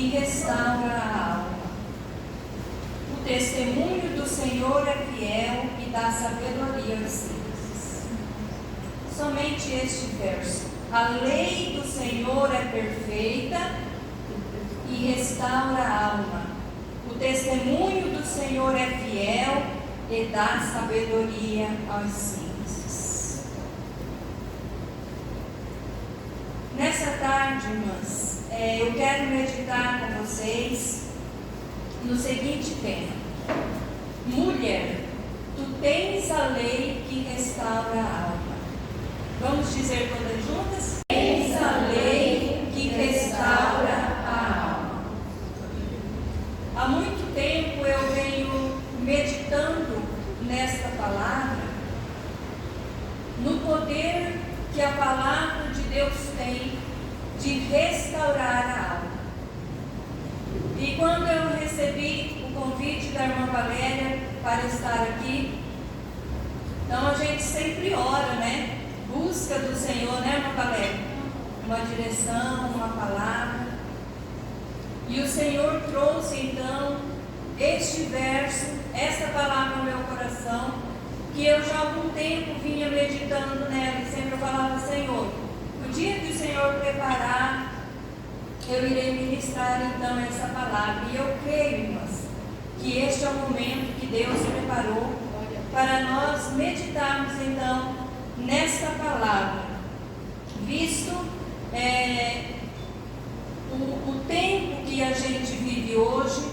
e restaura a alma. O testemunho do Senhor é fiel e dá sabedoria aos simples. Somente este verso. A lei do Senhor é perfeita e restaura a alma. O testemunho do Senhor é fiel e dá sabedoria aos simples. Nessa tarde, irmãs, eu quero meditar com vocês no seguinte tema: mulher, tu tens a lei que restaura a alma. Vamos dizer todas juntas? Tens a lei que restaura a alma. Há muito tempo eu venho meditando nesta palavra, no poder que a palavra de Deus tem de restaurar a alma. E quando eu recebi o convite da irmã Valéria para estar aqui, então a gente sempre ora, né? Busca do Senhor, né, irmã Valéria? Uma direção, uma palavra. E o Senhor trouxe então este verso, esta palavra no meu coração, que eu já há algum tempo vinha meditando nela e sempre eu falava: Senhor, o dia que o Senhor preparar, eu irei ministrar então essa palavra. E eu creio, irmãs, que este é o momento que Deus preparou para nós meditarmos então nesta palavra, visto o tempo que a gente vive hoje,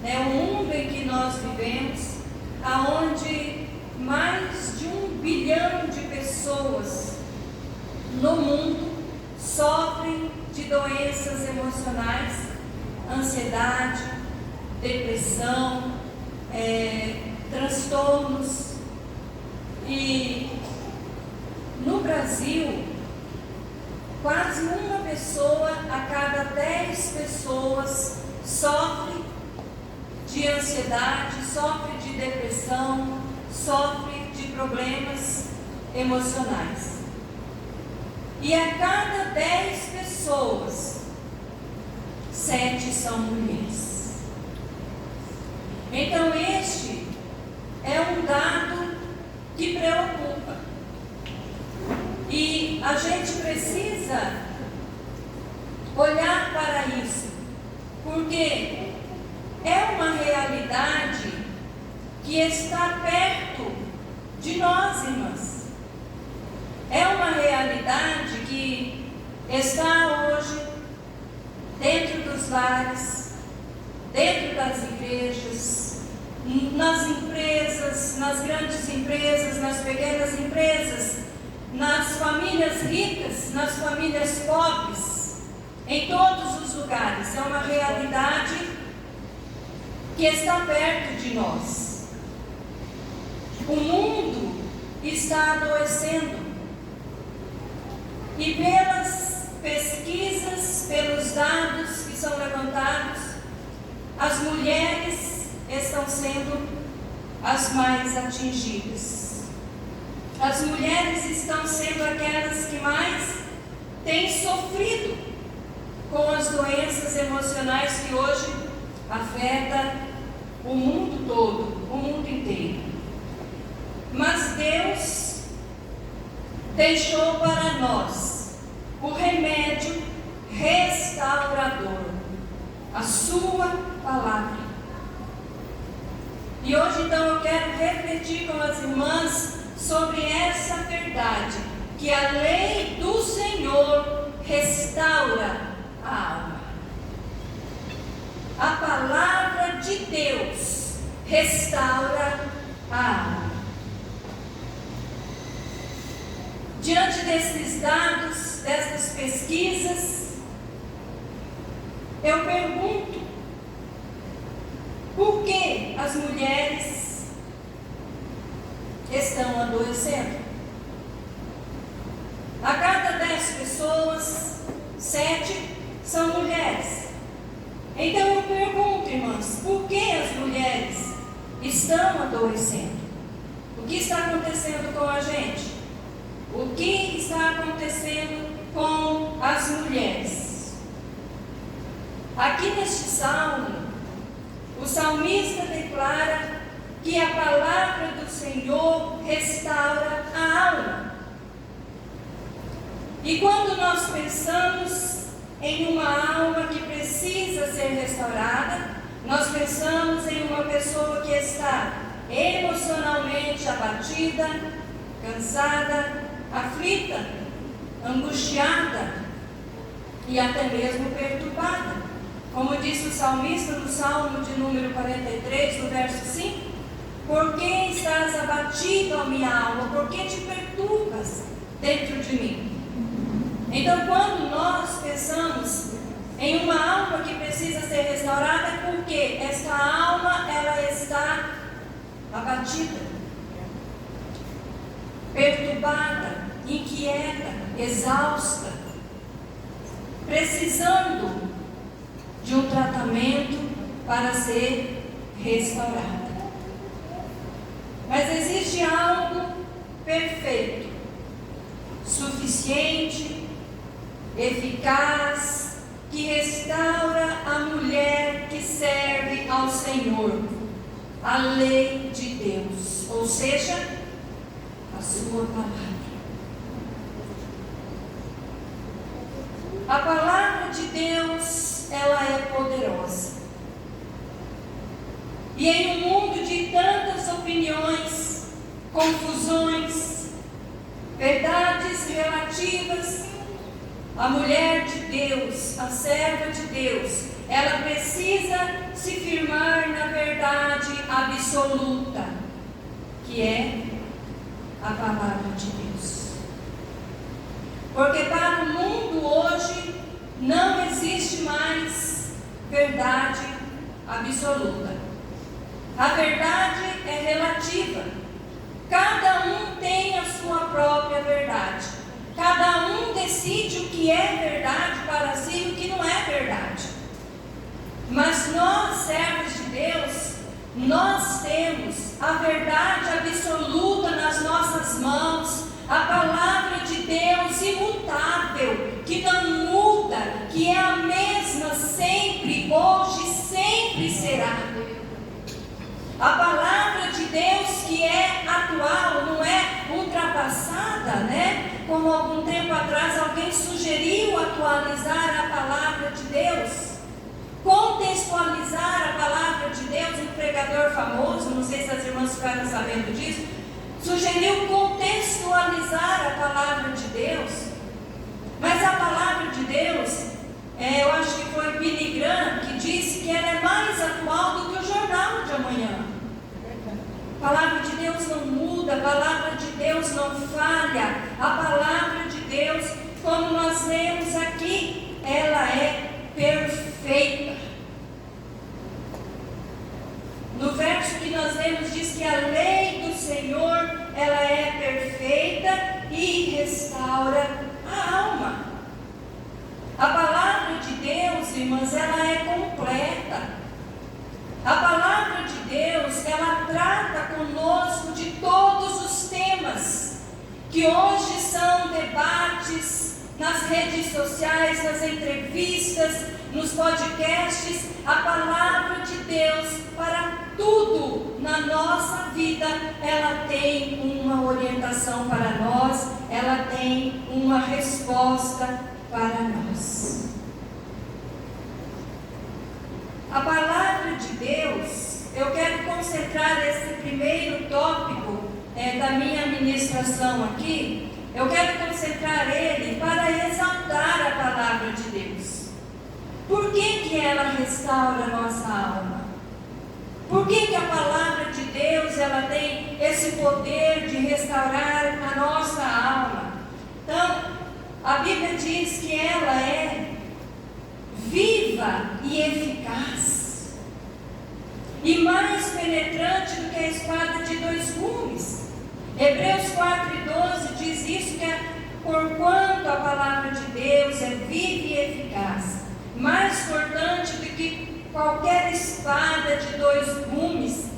o mundo em que nós vivemos, aonde mais de 1 bilhão de pessoas no mundo sofrem de doenças emocionais, ansiedade, depressão, transtornos. E no Brasil, quase uma pessoa a cada 10 pessoas sofre de ansiedade, sofre de depressão, sofre de problemas emocionais. E a cada 10 pessoas, 7 são mulheres. Então este é um dado que preocupa. E a gente precisa olhar para isso, porque é uma realidade que está perto de nós, irmãs. É uma realidade que está hoje dentro dos lares, dentro das igrejas, nas empresas, nas grandes empresas, nas pequenas empresas, nas famílias ricas, nas famílias pobres, em todos os lugares. É uma realidade que está perto de nós. O mundo está adoecendo. E pelas pesquisas, pelos dados que são levantados, as mulheres estão sendo as mais atingidas. As mulheres estão sendo aquelas que mais têm sofrido com as doenças emocionais que hoje afetam o mundo todo, o mundo inteiro. Mas Deus deixou para nós o remédio restaurador, a sua palavra. E hoje então eu quero refletir com as irmãs sobre essa verdade, que a lei do Senhor restaura a alma. A palavra de Deus restaura a alma. Diante desses dados, dessas pesquisas, eu pergunto: por que as mulheres estão adoecendo? A cada 10 pessoas, 7 são mulheres. Então eu pergunto, irmãs, por que as mulheres estão adoecendo? O que está acontecendo com a gente? O que está acontecendo com as mulheres? Aqui neste salmo, o salmista declara que a palavra do Senhor restaura a alma. E quando nós pensamos em uma alma que precisa ser restaurada, nós pensamos em uma pessoa que está emocionalmente abatida, cansada, aflita, angustiada e até mesmo perturbada. Como disse o salmista no Salmo de número 43, no verso 5, por que estás abatido, ó minha alma? Por que te perturbas dentro de mim? Então, quando nós pensamos em uma alma que precisa ser restaurada, é porque esta alma, ela está abatida, perturbada, inquieta, exausta, precisando de um tratamento para ser restaurada. Mas existe algo perfeito, suficiente, eficaz, que restaura a mulher que serve ao Senhor, a lei de Deus, ou seja, a sua palavra. A palavra de Deus, ela é poderosa. E em um mundo de tantas opiniões, confusões, verdades relativas, a mulher de Deus, a serva de Deus, ela precisa se firmar na verdade absoluta, que é a palavra de Deus. Porque para o mundo hoje não existe mais verdade absoluta. A verdade é relativa. Cada um tem a sua própria verdade. Cada um decide o que é verdade para si e o que não é verdade. Mas nós, servos de Deus, nós temos a verdade absoluta nas nossas mãos, a palavra de Deus imutável, que não muda, que é a mesma sempre, hoje, sempre será. A palavra de Deus que é atual, não é ultrapassada, né? Como algum tempo atrás alguém sugeriu atualizar a palavra de Deus, contextualizar a palavra de Deus. Um pregador famoso, não sei se as irmãs ficaram sabendo disso, sugeriu contextualizar a palavra de Deus. Mas a palavra de Deus, eu acho que foi Billy Graham que disse que ela é mais atual do que o jornal de amanhã. A palavra de Deus não muda, a palavra de Deus não falha. A palavra de Deus, como nós lemos aqui, ela é perfeita. No verso que nós lemos diz que a lei do Senhor, ela é perfeita e restaura a alma. A palavra de Deus, irmãs, ela é completa. A palavra de Deus, ela trata conosco de todos os temas que hoje são debates nas redes sociais, nas entrevistas, nos podcasts. A palavra de Deus, para tudo na nossa vida, ela tem uma orientação para nós, ela tem uma resposta para nós. A palavra de Deus, eu quero concentrar esse primeiro tópico da minha ministração aqui, eu quero concentrar ele para exaltar a palavra de Deus. Por que ela restaura a nossa alma? Por que a palavra de Deus, ela tem esse poder de restaurar a nossa alma? Então, a Bíblia diz que ela é viva e eficaz, e mais penetrante do que a espada de dois gumes. Hebreus 4:12 diz isso, que é porquanto a palavra de Deus é viva e eficaz, mais cortante do que qualquer espada de dois gumes,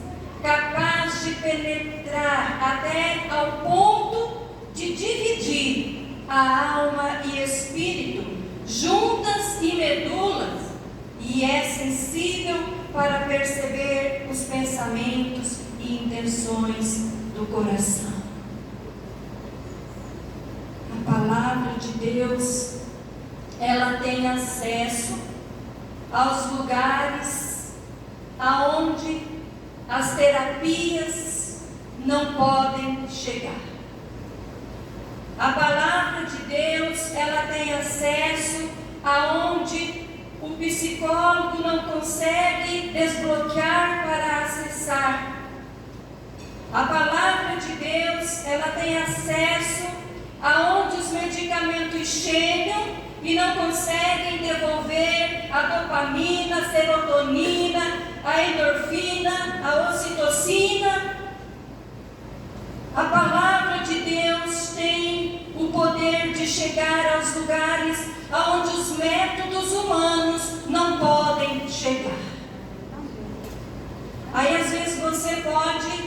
capaz de penetrar até ao ponto de dividir a alma e espírito, juntas e medulas, e é sensível para perceber os pensamentos e intenções do coração. A palavra de Deus, ela tem acesso aos lugares aonde as terapias não podem chegar. A palavra de Deus, ela tem acesso aonde o psicólogo não consegue desbloquear para acessar. A palavra de Deus, ela tem acesso aonde os medicamentos chegam e não conseguem devolver a dopamina, a serotonina, a endorfina, a ocitocina. A palavra de Deus tem o poder de chegar aos lugares aonde os métodos humanos não podem chegar. Aí às vezes você pode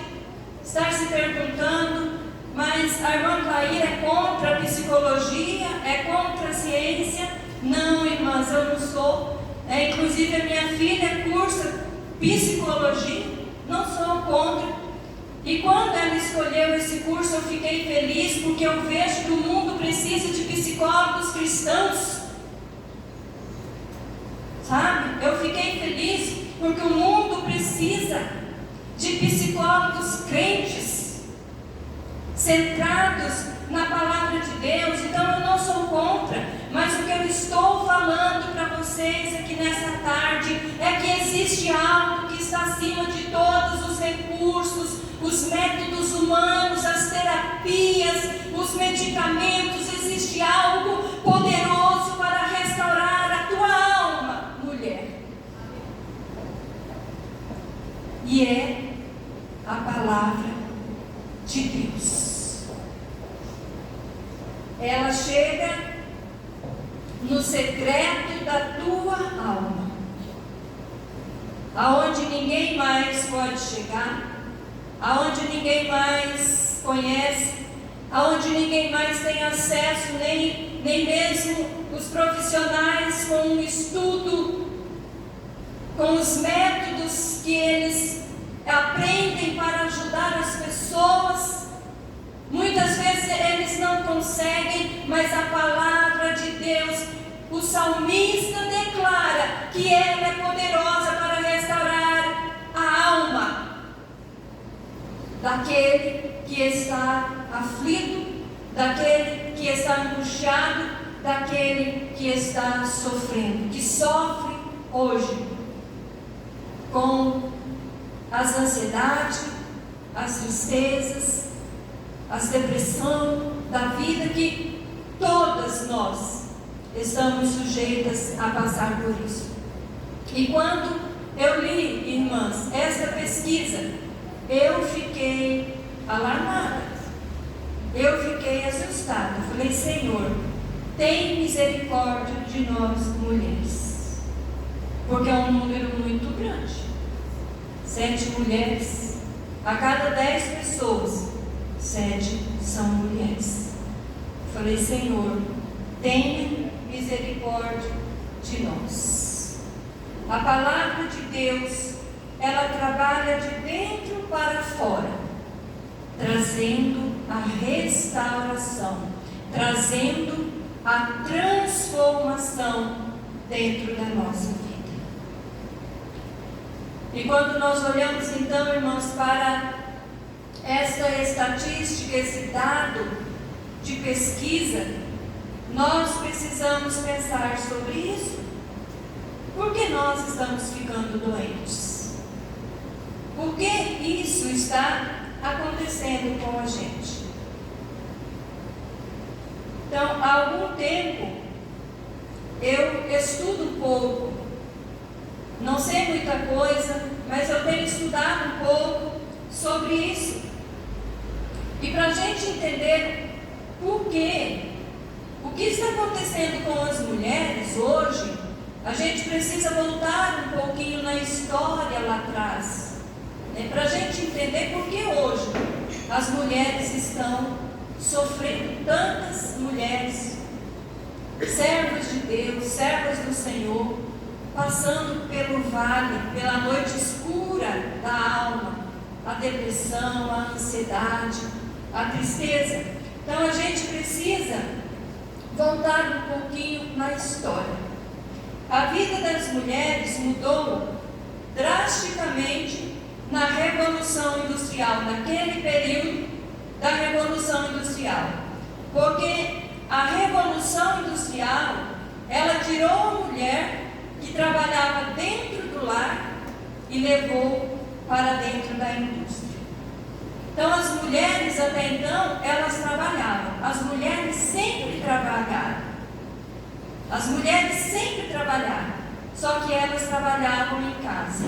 estar se perguntando, mas a irmã Clair é contra a psicologia? É contra a ciência? Não, irmãs, eu não sou. Inclusive a minha filha cursa psicologia, não sou contra. E quando ela escolheu esse curso, eu fiquei feliz, porque eu vejo que o mundo precisa de psicólogos cristãos. Sabe? Eu fiquei feliz porque o mundo precisa de psicólogos crentes, centrados na palavra de Deus. Então eu não sou contra, mas o que eu estou falando para vocês aqui nessa tarde é que existe algo que está acima de todos os recursos, os métodos humanos, as terapias, os medicamentos. Existe algo poderoso para restaurar a tua alma, mulher. E é a palavra de Deus. Ela chega no secreto da tua alma, aonde ninguém mais pode chegar, aonde ninguém mais conhece, aonde ninguém mais tem acesso, nem mesmo os profissionais com um estudo, com os métodos que eles aprendem para ajudar as pessoas. Muitas vezes eles não conseguem, mas a palavra de Deus, o salmista declara que ela é poderosa para restaurar a alma daquele que está aflito, daquele que está angustiado, daquele que está sofrendo, que sofre hoje com as ansiedades, as tristezas, as depressão da vida, que todas nós estamos sujeitas a passar por isso. E quando eu li, irmãs, essa pesquisa, eu fiquei alarmada, eu fiquei assustada. Falei: Senhor, tem misericórdia de nós mulheres, porque é um número muito grande. 7 mulheres, a cada 10 pessoas, 7 são mulheres. Falei: Senhor, tenha misericórdia de nós. A palavra de Deus, ela trabalha de dentro para fora, trazendo a restauração, trazendo a transformação dentro da nossa vida. E quando nós olhamos então, irmãos, para esta estatística, esse dado de pesquisa, nós precisamos pensar sobre isso. Por que nós estamos ficando doentes? Por que isso está acontecendo com a gente? Então, há algum tempo, eu estudo um pouco, não sei muita coisa, mas eu tenho estudado um pouco sobre isso. E para a gente entender por quê, o que está acontecendo com as mulheres hoje, a gente precisa voltar um pouquinho na história lá atrás, para a gente entender por que hoje as mulheres estão sofrendo. Tantas mulheres, servas de Deus, servas do Senhor, passando pelo vale, pela noite escura da alma, a depressão, a ansiedade, a tristeza. Então a gente precisa voltar um pouquinho na história. A vida das mulheres mudou drasticamente na Revolução Industrial, naquele período da Revolução Industrial. Porque a Revolução Industrial, ela tirou a mulher que trabalhava dentro do lar e levou para dentro da indústria. Então as mulheres até então, elas trabalhavam. As mulheres sempre trabalharam. As mulheres sempre trabalharam. Só que elas trabalhavam em casa.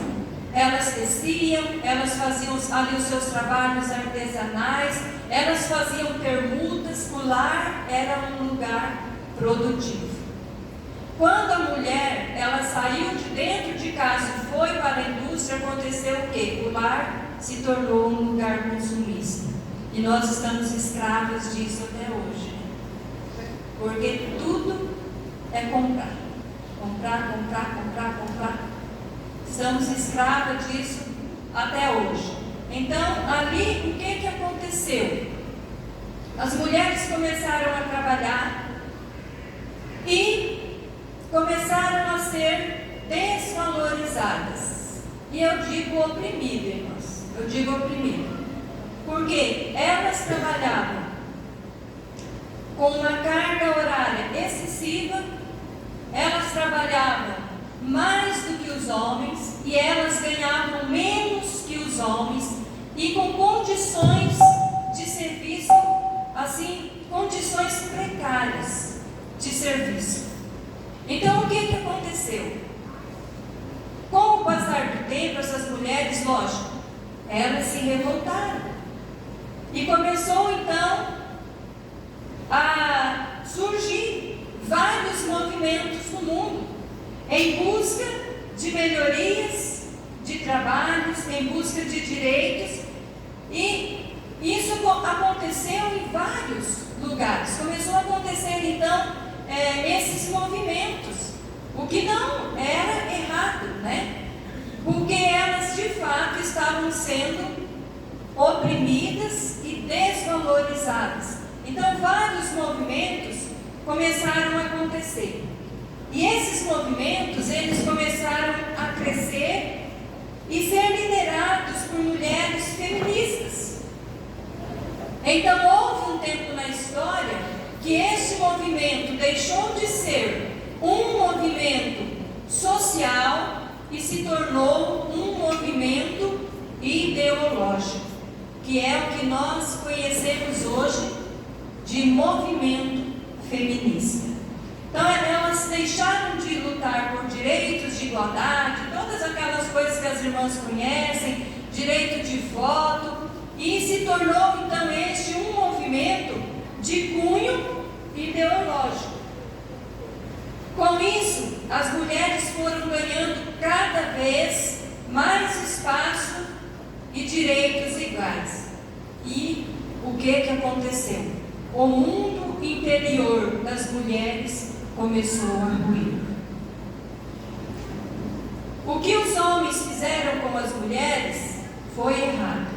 Elas teciam, elas faziam ali os seus trabalhos artesanais, elas faziam permutas. O lar era um lugar produtivo. Quando a mulher, ela saiu de dentro de casa e foi para a indústria, aconteceu o quê? O lar se tornou um lugar consumista. E nós estamos escravos disso até hoje. Porque tudo é comprar. Comprar, comprar, comprar, comprar. Estamos escravos disso até hoje. Então, ali, o que aconteceu? As mulheres começaram a trabalhar e começaram a ser desvalorizadas. E eu digo oprimidas, irmãs. Eu digo oprimidas. Porque elas trabalhavam com uma carga horária excessiva, elas trabalhavam mais do que os homens e elas ganhavam menos que os homens e com condições de serviço, assim, condições precárias de serviço. Então, o que aconteceu? Com o passar do tempo, essas mulheres, lógico, elas se revoltaram. E começou, então, a surgir vários movimentos no mundo, em busca de melhorias, de trabalhos, em busca de direitos. E isso aconteceu em vários lugares. Começou a acontecer, então, esses movimentos, o que não era errado, né? Porque elas de fato estavam sendo oprimidas e desvalorizadas. Então vários movimentos começaram a acontecer. E esses movimentos, eles começaram a crescer e ser liderados por mulheres feministas. Então houve um tempo na história que esse movimento deixou de ser um movimento social e se tornou um movimento ideológico, que é o que nós conhecemos hoje de movimento feminista. Então elas deixaram de lutar por direitos de igualdade, todas aquelas coisas que as irmãs conhecem, direito de voto, e se tornou então este um movimento de cunho ideológico. Com isso, as mulheres foram ganhando cada vez mais espaço e direitos iguais. E o que aconteceu? O mundo interior das mulheres começou a ruir. O que os homens fizeram com as mulheres foi errado.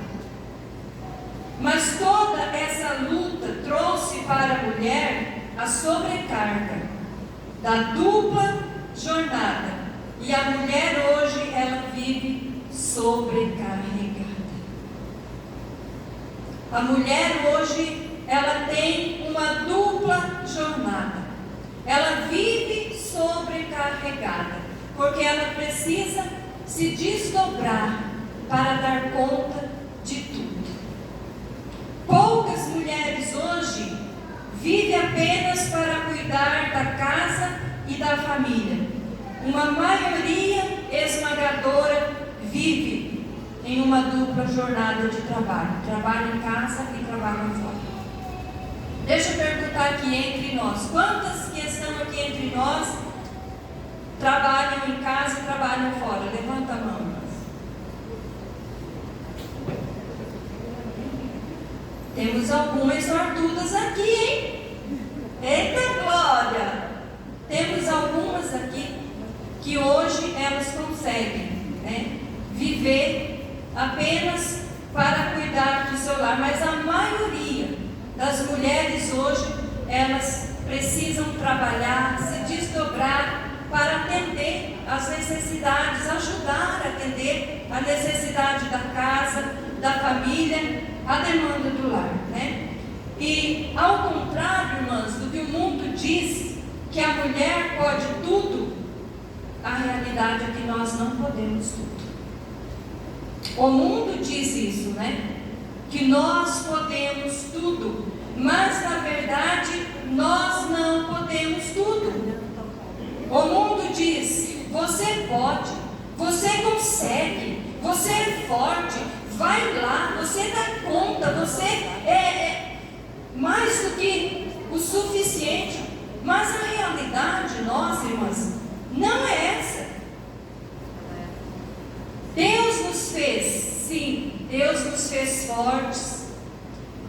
Mas toda essa luta trouxe para a mulher a sobrecarga da dupla jornada. E a mulher hoje, ela vive sobrecarregada. A mulher hoje, ela tem uma dupla jornada. Ela vive sobrecarregada, porque ela precisa se desdobrar para dar conta de tudo. Poucas mulheres hoje vivem apenas para cuidar da casa e da família. Uma maioria esmagadora vive em uma dupla jornada de trabalho. Trabalha em casa e trabalha fora. Deixa eu perguntar aqui entre nós. Quantas que estão aqui entre nós trabalham em casa e trabalham fora? Levanta a mão. Temos algumas sortudas aqui, hein? Eita glória! Temos algumas aqui que hoje elas conseguem, né, viver apenas para cuidar do seu lar, mas a maioria das mulheres hoje, elas precisam trabalhar, se desdobrar para atender às necessidades, ajudar a atender a necessidade da casa, da família, a demanda do lar, né? E ao contrário, irmãs, do que o mundo diz, que a mulher pode tudo, a realidade é que nós não podemos tudo. O mundo diz isso, né? Que nós podemos tudo, mas na verdade nós não podemos tudo. O mundo diz: você pode, você consegue, você é forte, vai lá, você dá conta, você é mais do que o suficiente. Mas a realidade, nossa, irmãs, não é essa. Deus nos fez, sim, Deus nos fez fortes,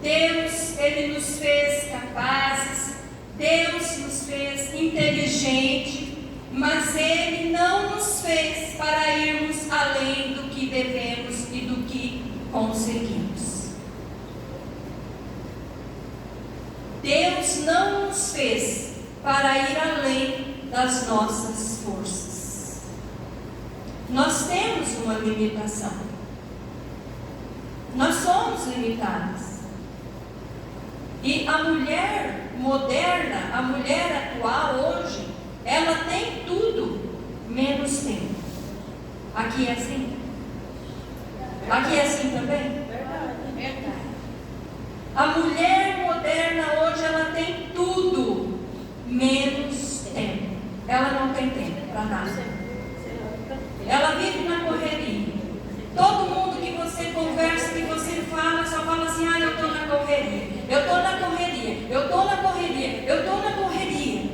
Deus, Ele nos fez capazes, Deus nos fez inteligentes, mas Ele não nos fez para irmos além do que devemos e do que conseguimos. Deus não nos fez para ir além das nossas forças. Nós temos uma limitação. Nós somos limitadas. E a mulher moderna, a mulher atual hoje, ela tem tudo, menos tempo. Aqui é assim? Aqui é assim também? Verdade. A mulher moderna hoje, ela tem tudo, menos tempo. Ela não tem tempo para nada. Ela vive na correria. Todo mundo que você conversa, que você fala, só fala assim: ah, eu estou na correria, eu estou na correria, eu estou na correria, eu estou na correria.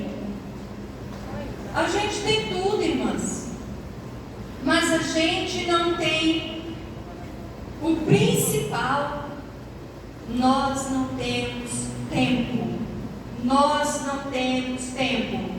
A gente tem tudo, irmãs, mas a gente não tem o principal. Nós não temos tempo. Nós não temos tempo.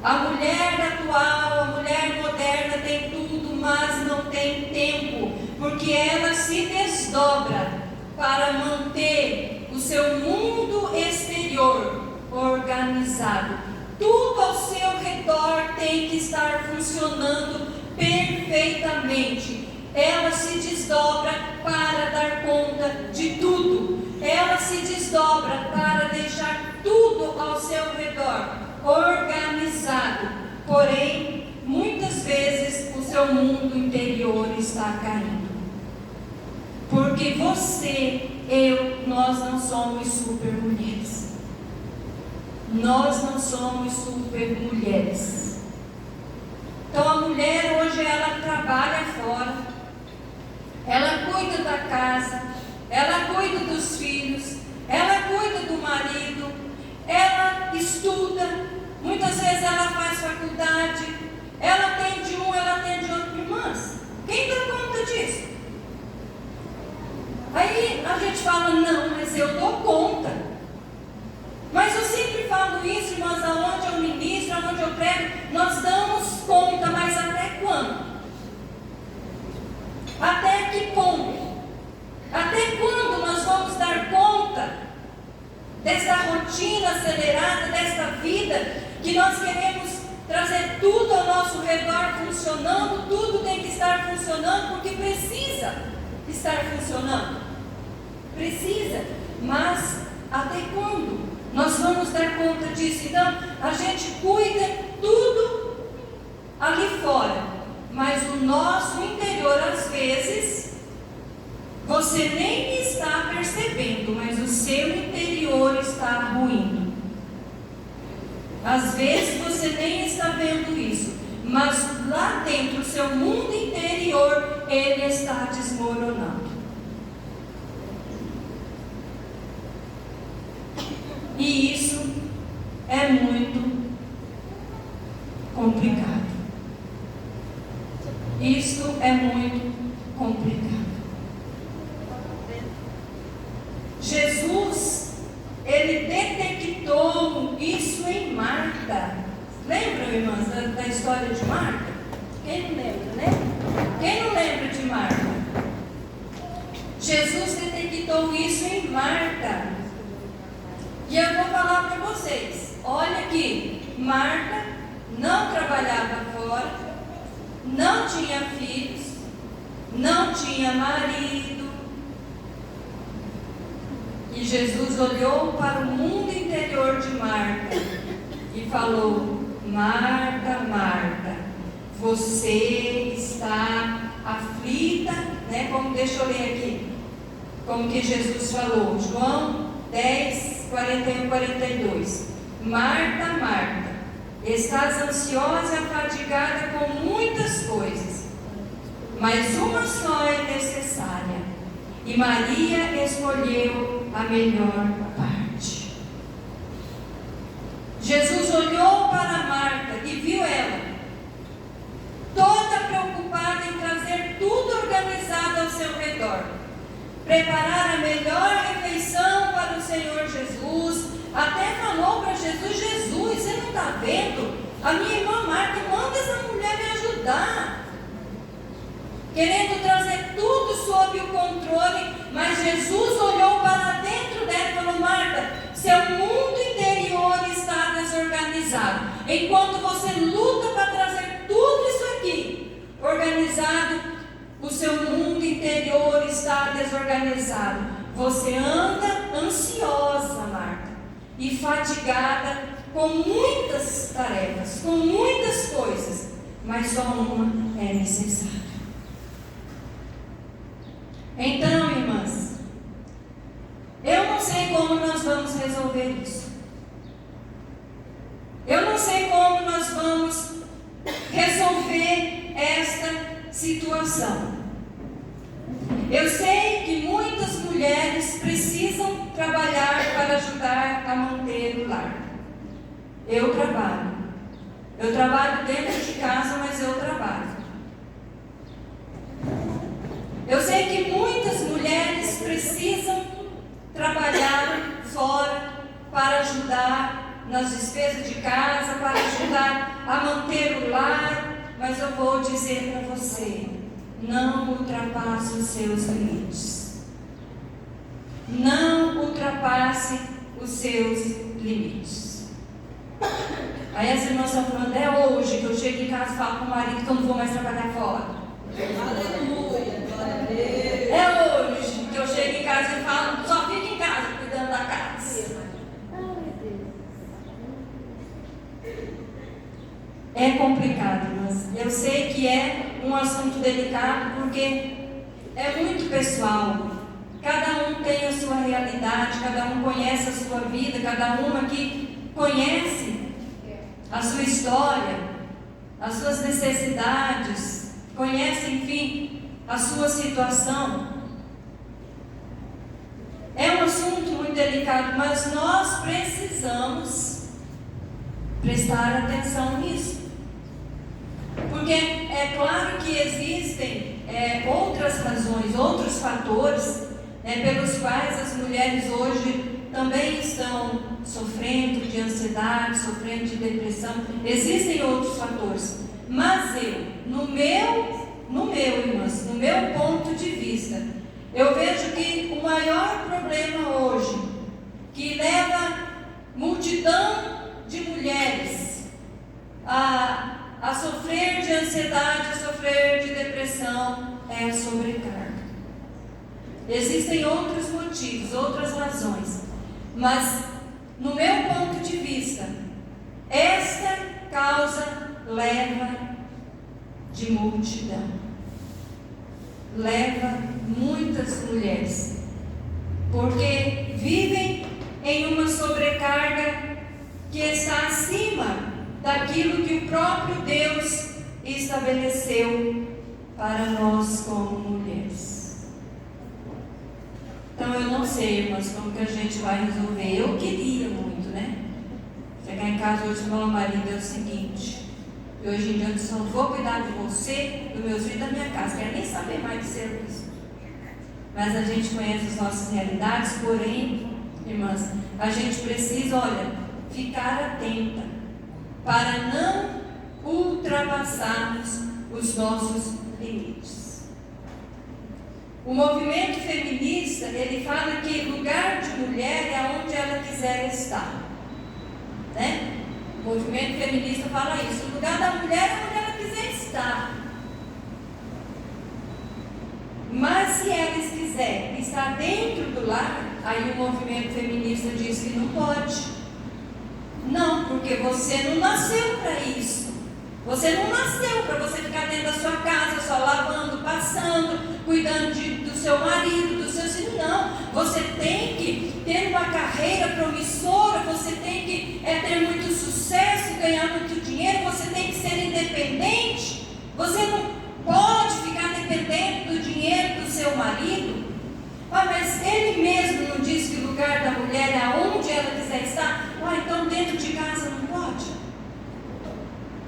A mulher atual, a mulher moderna tem tudo, mas não tem tempo, porque ela se desdobra para manter o seu mundo exterior organizado. Tudo ao seu redor tem que estar funcionando perfeitamente. Ela se desdobra para dar conta de tudo. Ela se desdobra para deixar tudo ao seu redor organizado. Porém, muitas vezes o seu mundo interior está caindo. Porque você, eu, nós não somos super mulheres. Nós não somos super mulheres. Então a mulher hoje, ela trabalha fora, ela cuida da casa, ela cuida dos filhos, ela cuida do marido, ela estuda, muitas vezes ela faz faculdade, ela atende um, ela atende outro. Irmãs, quem dá conta disso? Aí a gente fala: não, mas eu dou conta. Mas eu sempre falo isso, irmãs, aonde eu ministro, aonde eu prego, nós damos conta, mas até quando? Até que ponto? Até quando nós vamos dar conta dessa rotina acelerada, desta vida, que nós queremos trazer tudo ao nosso redor funcionando, tudo tem que estar funcionando, porque precisa estar funcionando. Precisa, mas até quando nós vamos dar conta disso? Então, a gente cuida tudo ali fora, mas o nosso interior, às vezes, você nem está percebendo, mas o seu interior está ruindo. Às vezes você nem está vendo isso, mas lá dentro, o seu mundo interior, ele está desmoronando. E isso é muito complicado. Isso é muito complicado. Jesus, ele detectou isso em Marta. Lembram, irmãs, da história de Marta? executou isso em Marta. E eu vou falar para vocês, olha aqui, Marta não trabalhava fora, não tinha filhos, não tinha marido. E Jesus olhou para o mundo interior de Marta e falou: Marta, Marta, você está aflita, né? Como, deixa eu ler aqui, como que Jesus falou, João 10, 41, 42. Marta, Marta, estás ansiosa e fatigada com muitas coisas, mas uma só é necessária, e Maria escolheu a melhor parte. Jesus olhou para Marta e viu ela toda preocupada em trazer tudo organizado ao seu redor, preparar a melhor refeição para o Senhor Jesus. Até falou para Jesus: Jesus, você não está vendo? A minha irmã Marta, manda essa mulher me ajudar, querendo trazer tudo sob o controle. Mas Jesus olhou para dentro dela e falou: Marta, seu mundo interior está desorganizado. Enquanto você luta para trazer tudo isso aqui organizado, o seu mundo interior está desorganizado. Você anda ansiosa, Marta, e fatigada com muitas tarefas, com muitas coisas, mas só uma é necessária. Então, irmãs, eu não sei como nós vamos resolver isso. Eu não sei como nós vamos resolver esta situação. Eu sei que muitas mulheres precisam trabalhar para ajudar a manter o lar. Eu trabalho. Eu trabalho dentro de casa, mas eu trabalho. Eu sei que muitas mulheres precisam trabalhar fora para ajudar nas despesas de casa, para ajudar a manter o lar, mas eu vou dizer para você: não ultrapasse os seus limites. Não ultrapasse os seus limites. Aí as irmãs estão falando: é hoje que eu chego em casa e falo com o marido que eu não vou mais trabalhar fora. Aleluia, glória a Deus. É hoje que eu chego em casa e falo: só fica em casa cuidando da casa. É complicado, mas eu sei que é um assunto delicado, porque é muito pessoal. Cada um tem a sua realidade, cada um conhece a sua vida, cada um aqui conhece a sua história, as suas necessidades, conhece, enfim, a sua situação. É um assunto muito delicado, mas nós precisamos prestar atenção nisso. Porque é claro que existem outras razões, outros fatores pelos quais as mulheres hoje também estão sofrendo de ansiedade, sofrendo de depressão. Existem outros fatores. Mas no meu, irmãs, no meu ponto de vista, eu vejo que o maior problema hoje, que leva multidão de mulheres a sofrer de ansiedade, a sofrer de depressão, é a sobrecarga. Existem outros motivos, outras razões, mas no meu ponto de vista, esta causa leva de multidão, leva muitas mulheres, porque vivem em uma sobrecarga que está acima daquilo que o próprio Deus estabeleceu para nós como mulheres. Então eu não sei, irmãs, como que a gente vai resolver. Eu queria muito, né? Chegar em casa hoje e falar: marido, é o seguinte, hoje em dia eu só vou cuidar de você, dos meus filhos, da minha casa, quero nem saber mais de serviço. Mas a gente conhece as nossas realidades, porém, irmãs, a gente precisa, ficar atenta para não ultrapassarmos os nossos limites. O movimento feminista, ele fala que lugar de mulher é onde ela quiser estar, né? O movimento feminista fala isso, o lugar da mulher é onde ela quiser estar. Mas se ela quiser estar dentro do lar, aí o movimento feminista diz que não pode. Não, porque você não nasceu para isso. Você não nasceu para você ficar dentro da sua casa, só lavando, passando, cuidando do seu marido, dos seus filhos. Não, você tem que ter uma carreira promissora, você tem que ter muito sucesso, ganhar muito dinheiro, você tem que ser independente. Você não pode ficar dependendo do dinheiro do seu marido. Mas ele mesmo não diz que o lugar da mulher é aonde ela quiser estar? Então dentro de casa não pode?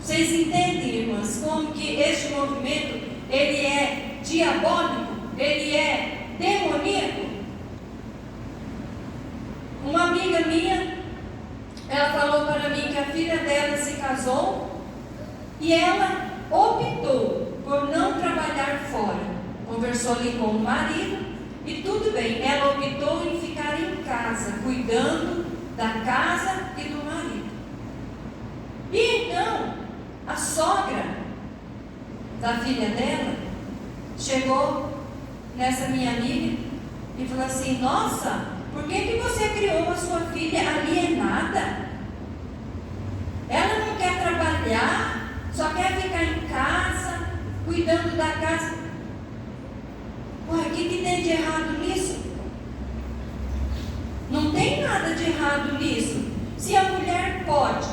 Vocês entendem, irmãs, como que este movimento, ele é diabólico, ele é demoníaco? Uma amiga minha, ela falou para mim que a filha dela se casou e ela optou por não trabalhar fora. Conversou ali com o marido e tudo bem, ela optou em ficar em casa, cuidando da casa e do marido. E então, a sogra da filha dela chegou nessa minha amiga e falou assim: nossa, por que você criou a sua filha alienada? Ela não quer trabalhar, só quer ficar em casa, cuidando da casa. O que tem de errado nisso? Não tem nada de errado nisso. Se a mulher pode,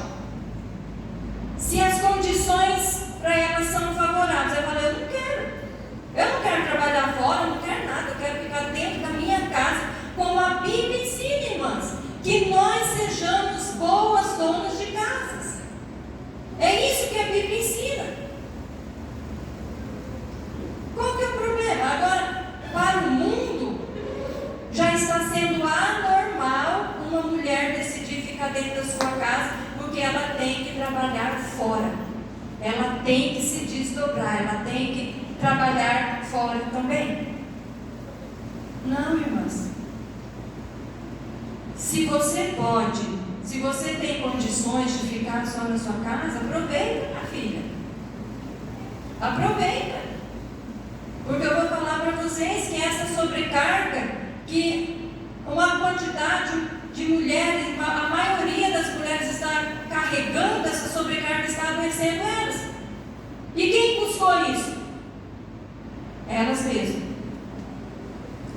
se as condições para ela são favoráveis, ela fala: eu não quero trabalhar fora, eu não quero nada, eu quero ficar dentro da minha casa. Como a Bíblia ensina, irmãs, que nós sejamos boas donas de casas. É isso que a Bíblia ensina. Qual que é o problema? Agora, para o mundo, já está sendo anormal uma mulher decidir ficar dentro da sua casa, porque ela tem que trabalhar fora. Ela tem que se desdobrar, ela tem que trabalhar fora também. Não, irmãs. Se você pode, se você tem condições de ficar só na sua casa, aproveita, minha filha. Aproveita. Porque eu vou falar para vocês que essa sobrecarga, que uma quantidade de mulheres, a maioria das mulheres está carregando essa sobrecarga, está adoecendo elas. E quem buscou isso? Elas mesmas.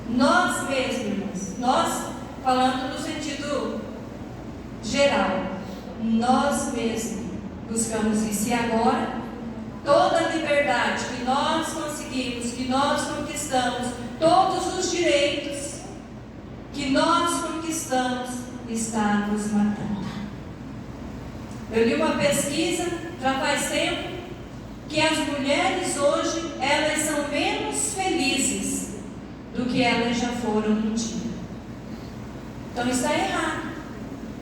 Nós mesmos, irmãos. Nós, falando no sentido geral, nós mesmos buscamos isso. E agora, toda a liberdade que nós conseguimos, que nós conquistamos, todos os direitos que nós conquistamos, está nos matando. Eu li uma pesquisa, já faz tempo, que as mulheres hoje, elas são menos felizes do que elas já foram no dia. Então está errado.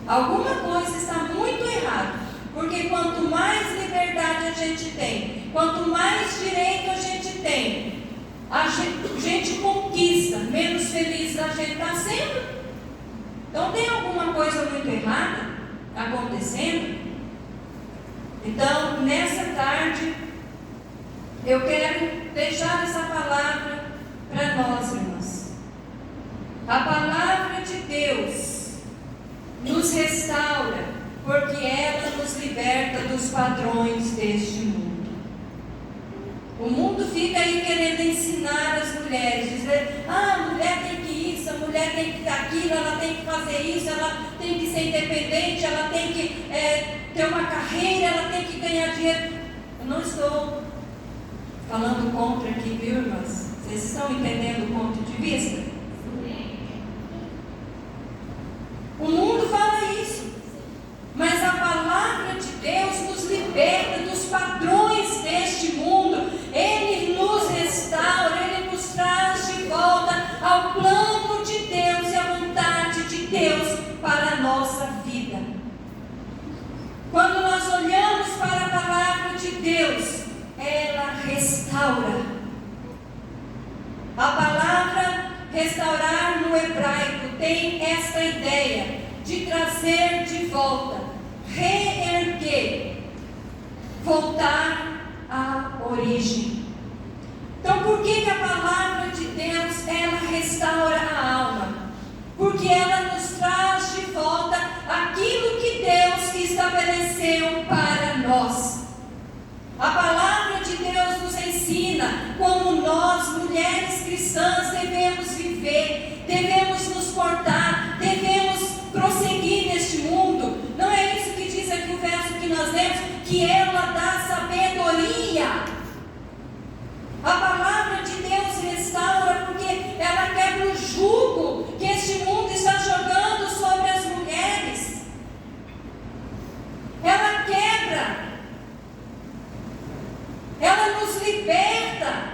Alguma coisa está muito errada. Porque quanto mais liberdade a gente tem, quanto mais direito a gente tem, a gente conquista, menos feliz a gente está sendo. Então tem alguma coisa muito errada acontecendo? Então, nessa tarde, eu quero deixar essa palavra para nós, irmãos. A palavra de Deus nos restaura, porque ela nos liberta dos padrões deste mundo. O mundo fica aí querendo ensinar as mulheres, dizer: a mulher tem que isso, a mulher tem que aquilo, ela tem que fazer isso, ela tem que ser independente, ela tem que ter uma carreira, ela tem que ganhar dinheiro. Eu não estou falando contra aqui, viu, irmãs? Vocês estão entendendo o ponto de vista? O mundo fala isso, mas a palavra de Deus nos liberta dos padrões deste mundo. Ele nos restaura, Ele nos traz de volta ao plano de Deus e à vontade de Deus para a nossa vida. Quando nós olhamos para a palavra de Deus, ela restaura. A palavra restaurar no hebraico tem esta ideia de trazer de volta, reerguer, voltar à origem. Então, por que a palavra de Deus, ela restaura a alma? Porque ela nos traz de volta aquilo que Deus estabeleceu para nós. A palavra de Deus nos ensina como nós, mulheres cristãs, devemos viver, devemos nos portar, devemos prosseguir neste mundo. Não é isso que diz aqui o verso que nós lemos, que ela dá sabedoria. A palavra de Deus restaura porque ela quebra o jugo que este mundo está jogando sobre as mulheres. Ela quebra. Ela nos liberta.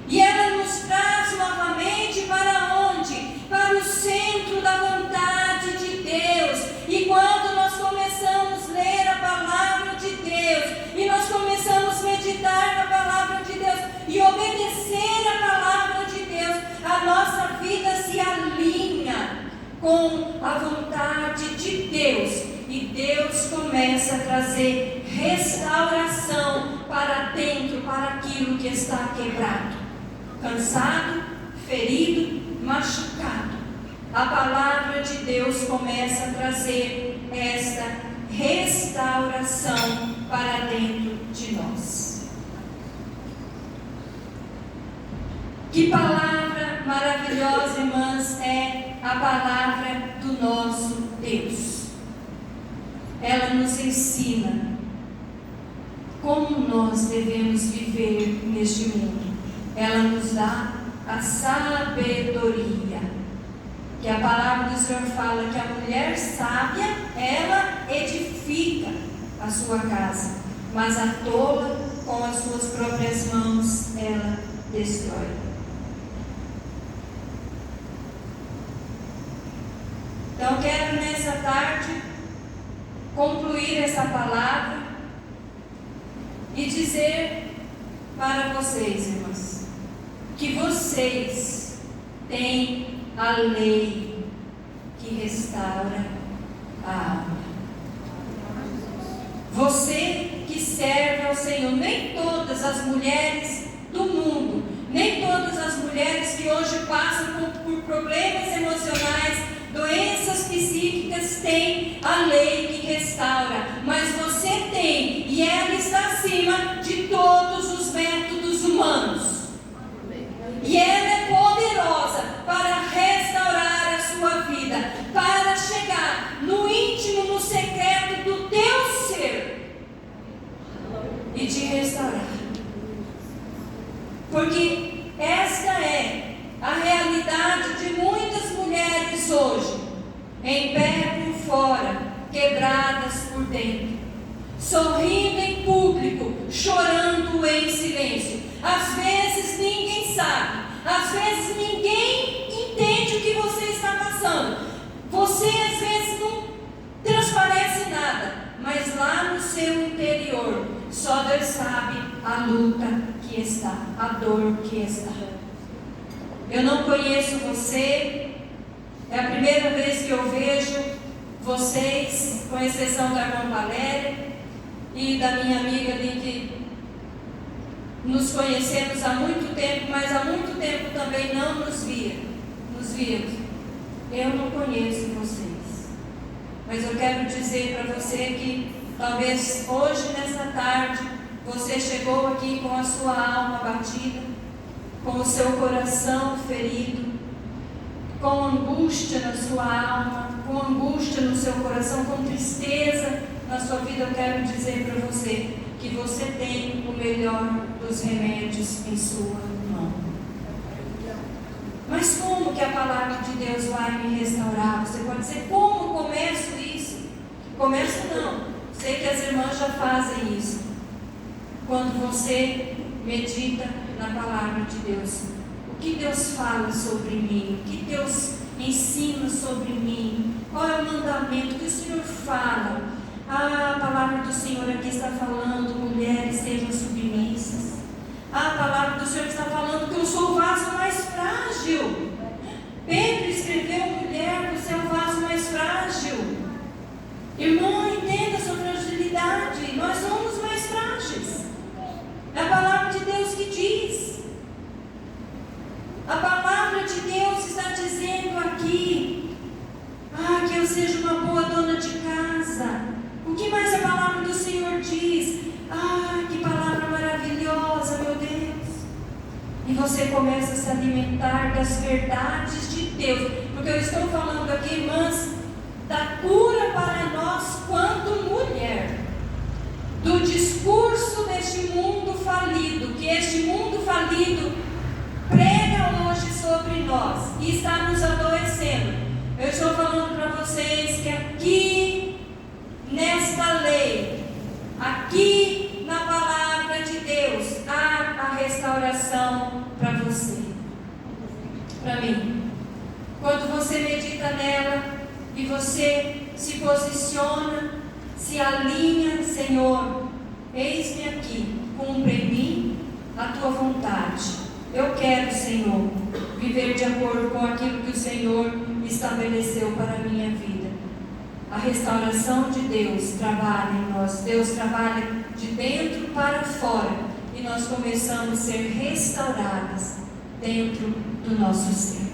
E ela nos traz novamente para onde? Para o centro da vontade de Deus. E quando nós começamos a ler a palavra de Deus, e nós começamos a meditar na palavra de Deus, e obedecer a palavra de Deus, a nossa vida se alinha com a vontade de Deus. E Deus começa a trazer restauração para dentro, para aquilo que está quebrado, cansado, ferido, machucado. A palavra de Deus começa a trazer esta restauração para dentro de nós. Que palavra maravilhosa, irmãs, é a palavra do nosso Deus. Ela nos ensina como nós devemos viver neste mundo. Ela nos dá a sabedoria. Que a palavra do Senhor fala que a mulher sábia, ela edifica a sua casa, mas a tola, com as suas próprias mãos, ela destrói. Então quero nessa tarde concluir essa palavra e dizer para vocês, irmãs, que vocês têm a lei que restaura a alma. Você que serve ao Senhor, nem todas as mulheres do mundo, nem todas as mulheres que hoje passam por problemas emocionais, doenças psíquicas, têm a lei que restaura, mas você tem, e ela está acima de todos os métodos humanos. E ela é poderosa para restaurar a sua vida, para chegar no íntimo, no secreto do teu ser e te restaurar. Porque esta é a realidade de muitas mulheres hoje, em pé por fora, quebradas por dentro, sorrindo em público, chorando em silêncio. Às vezes ninguém sabe, às vezes ninguém entende o que você está passando. Você às vezes não transparece nada, mas lá no seu interior, só Deus sabe a luta que está, a dor que está. Eu não conheço você, é a primeira vez que eu vejo vocês, com exceção da irmã Valéria e da minha amiga ali, que nos conhecemos há muito tempo, mas há muito tempo também não nos víamos. Eu não conheço vocês, mas eu quero dizer para você que talvez hoje, nessa tarde, você chegou aqui com a sua alma batida, com o seu coração ferido, com angústia na sua alma, com angústia no seu coração, com tristeza na sua vida. Eu quero dizer para você que você tem o melhor dos remédios em sua mão. Mas como que a palavra de Deus vai me restaurar? Você pode dizer, como começo isso? Começo não, sei que as irmãs já fazem isso. Quando você medita na palavra de Deus, o que Deus fala sobre mim, o que Deus ensina sobre mim, qual é o mandamento que o Senhor fala. A palavra do Senhor aqui está falando, mulheres sejam submissas. A palavra do Senhor está falando que eu sou o vaso mais frágil. você começa a se alimentar das verdades de Deus. Porque eu estou falando aqui, irmãs, da cura para nós quanto mulher. Do discurso deste mundo falido, que este mundo falido prega hoje sobre nós e está nos adoecendo. Eu estou falando para vocês que aqui, nesta lei, aqui na palavra de Deus, há a restauração para você, para mim. Quando você medita nela e você se posiciona, se alinha, Senhor, eis-me aqui, cumpre em mim a tua vontade. Eu quero, Senhor, viver de acordo com aquilo que o Senhor estabeleceu para a minha vida. A restauração de Deus trabalha em nós. Deus trabalha de dentro para fora e nós começamos a ser restauradas dentro do nosso ser.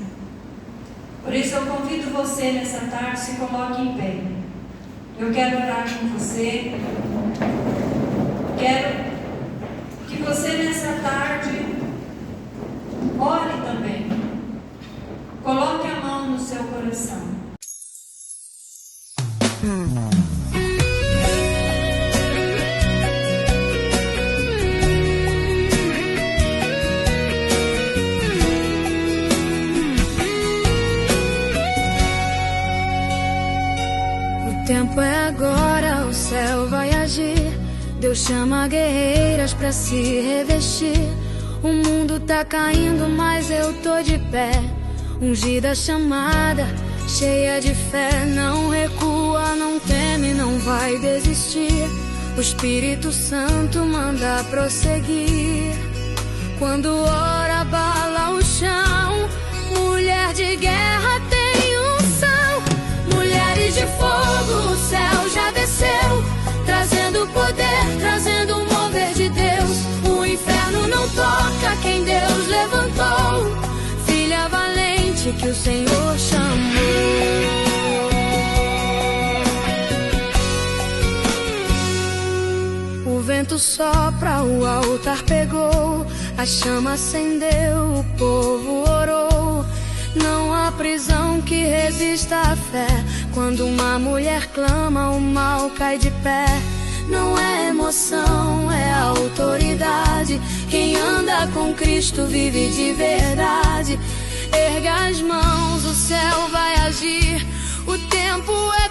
Por isso eu convido você nessa tarde, se coloque em pé. Eu quero orar com você. Quero que você nessa tarde ore também. Coloque a mão no seu coração. O tempo é agora, o céu vai agir. Deus chama guerreiras pra se revestir. O mundo tá caindo, mas eu tô de pé. Ungida, chamada, cheia de fé. Não recua, não teme, não vai desistir. O Espírito Santo manda prosseguir. Quando ora, abala o chão. Mulher de guerra tem unção. Mulheres de fogo, o céu já desceu, trazendo poder, trazendo o mover de Deus. O inferno não toca quem Deus levantou. Filha valente que o Senhor chamou. O vento sopra, o altar pegou, a chama acendeu, o povo orou. Não há prisão que resista à fé. Quando uma mulher clama, o mal cai de pé. Não é emoção, é autoridade. Quem anda com Cristo vive de verdade. Erga as mãos, o céu vai agir. O tempo é